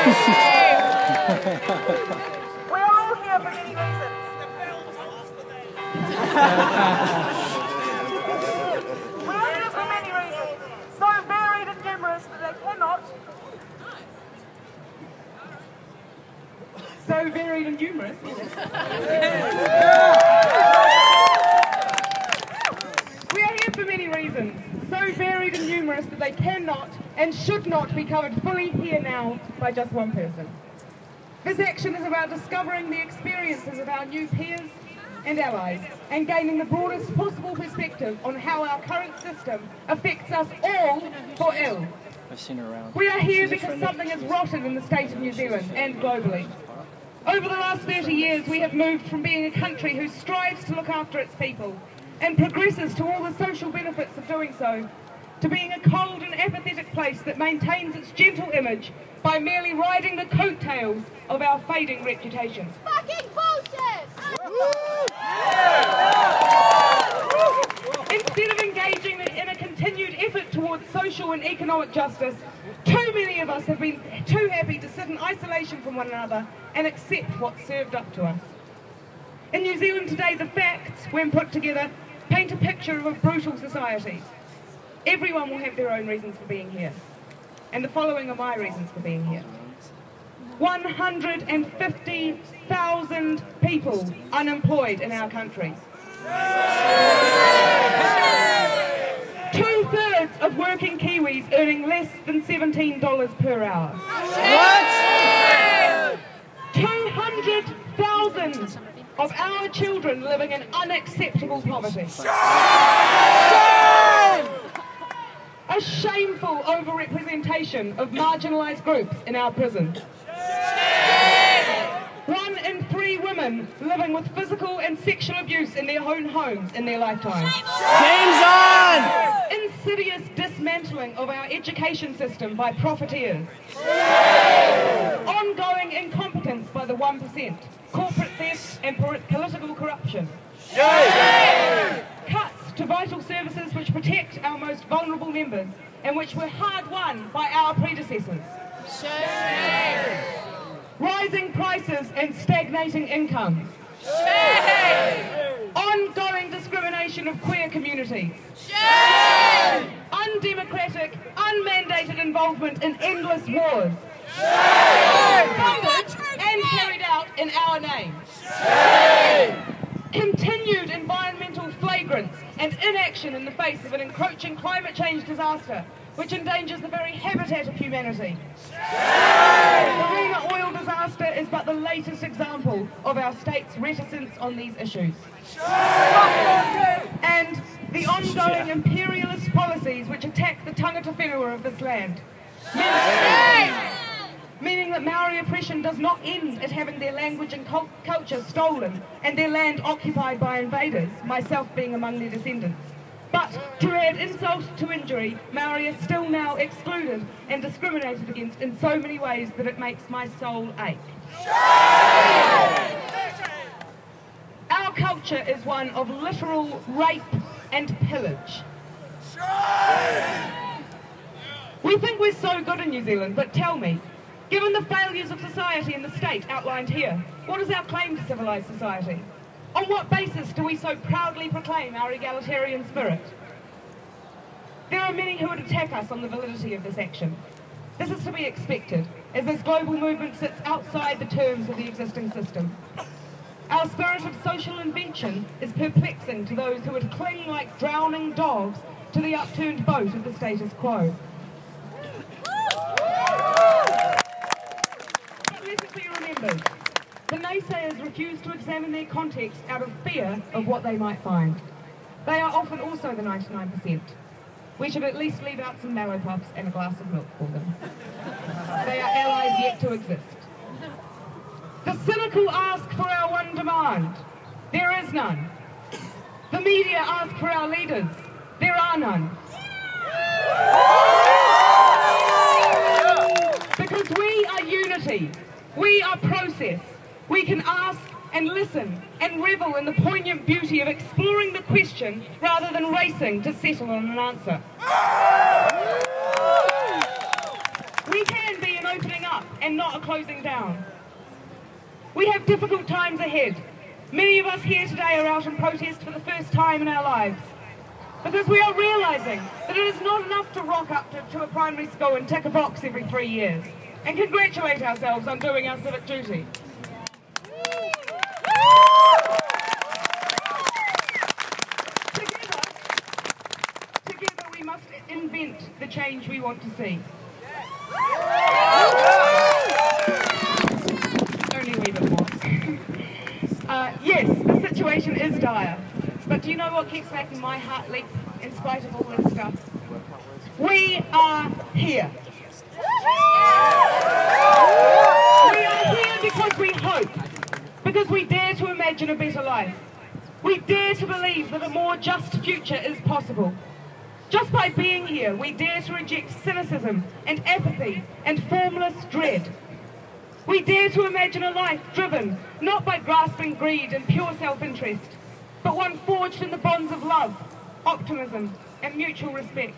We're all here for many reasons. We're here for many reasons, so varied and numerous that they cannot. So varied and numerous. We are here for many reasons, so varied and numerous that they cannot and should not be covered fully here now by just one person. This action is about discovering the experiences of our new peers and allies and gaining the broadest possible perspective on how our current system affects us all for ill. I've seen her around. We are here because something is rotten in the state of New Zealand and globally. Over the last 30 years, we have moved from being a country who strives to look after its people and progresses to all the social benefits of doing so, to being a cold and apathetic place that maintains its gentle image by merely riding the coattails of our fading reputation. Fucking bullshit! Instead of engaging in a continued effort towards social and economic justice, too many of us have been too happy to sit in isolation from one another and accept what's served up to us. In New Zealand today, the facts, when put together, paint a picture of a brutal society. Everyone will have their own reasons for being here, and the following are my reasons for being here. 150,000 people unemployed in our country. 2/3 of working Kiwis earning less than $17 per hour. What? 200,000 of our children living in unacceptable poverty. A shameful overrepresentation of marginalised groups in our prisons. 1 in 3 women living with physical and sexual abuse in their own homes in their lifetime. Game's on! Insidious dismantling of our education system by profiteers. Ongoing incompetence by the 1%, corporate theft and political corruption. Cuts to vital services which protect our most vulnerable members and which were hard won by our predecessors. Rising prices and stagnating incomes. Ongoing discrimination of queer communities. Undemocratic, unmandated involvement in endless wars. Funded and carried out in our name. Continued environmental flagrants and inaction in the face of an encroaching climate change disaster which endangers the very habitat of humanity. The Rima oil disaster is but the latest example of our state's reticence on these issues. And the ongoing imperialist policies which attack the tangata whenua of this land. Meaning that Maori oppression does not end at having their language and culture stolen and their land occupied by invaders, myself being among their descendants. But to add insult to injury, Maori are still now excluded and discriminated against in so many ways that it makes my soul ache. Our culture is one of literal rape and pillage. We think we're so good in New Zealand, but tell me, given the failures of society and the state outlined here, what is our claim to civilised society? On what basis do we so proudly proclaim our egalitarian spirit? There are many who would attack us on the validity of this action. This is to be expected, as this global movement sits outside the terms of the existing system. Our spirit of social invention is perplexing to those who would cling like drowning dogs to the upturned boat of the status quo. Let it be remembered, the naysayers refuse to examine their context out of fear of what they might find. They are often also the 99%. We should at least leave out some marrow puffs and a glass of milk for them. They are allies yet to exist. The cynical ask for our one demand. There is none. The media ask for our leaders. There are none. Because we are unity. We are process. We can ask and listen and revel in the poignant beauty of exploring the question rather than racing to settle on an answer. We can be an opening up and not a closing down. We have difficult times ahead. Many of us here today are out in protest for the first time in our lives, because we are realising that it is not enough to rock up to a primary school and tick a box every 3 years and congratulate ourselves on doing our civic duty. Together we must invent the change we want to see. Only we that was. Yes, the situation is dire, but do you know what keeps making my heart leap in spite of all this stuff? We are here. We are here because we hope, because we dare to imagine a better life. We dare to believe that a more just future is possible. Just by being here, we dare to reject cynicism and apathy and formless dread. We dare to imagine a life driven not by grasping greed and pure self-interest, but one forged in the bonds of love, optimism, and mutual respect.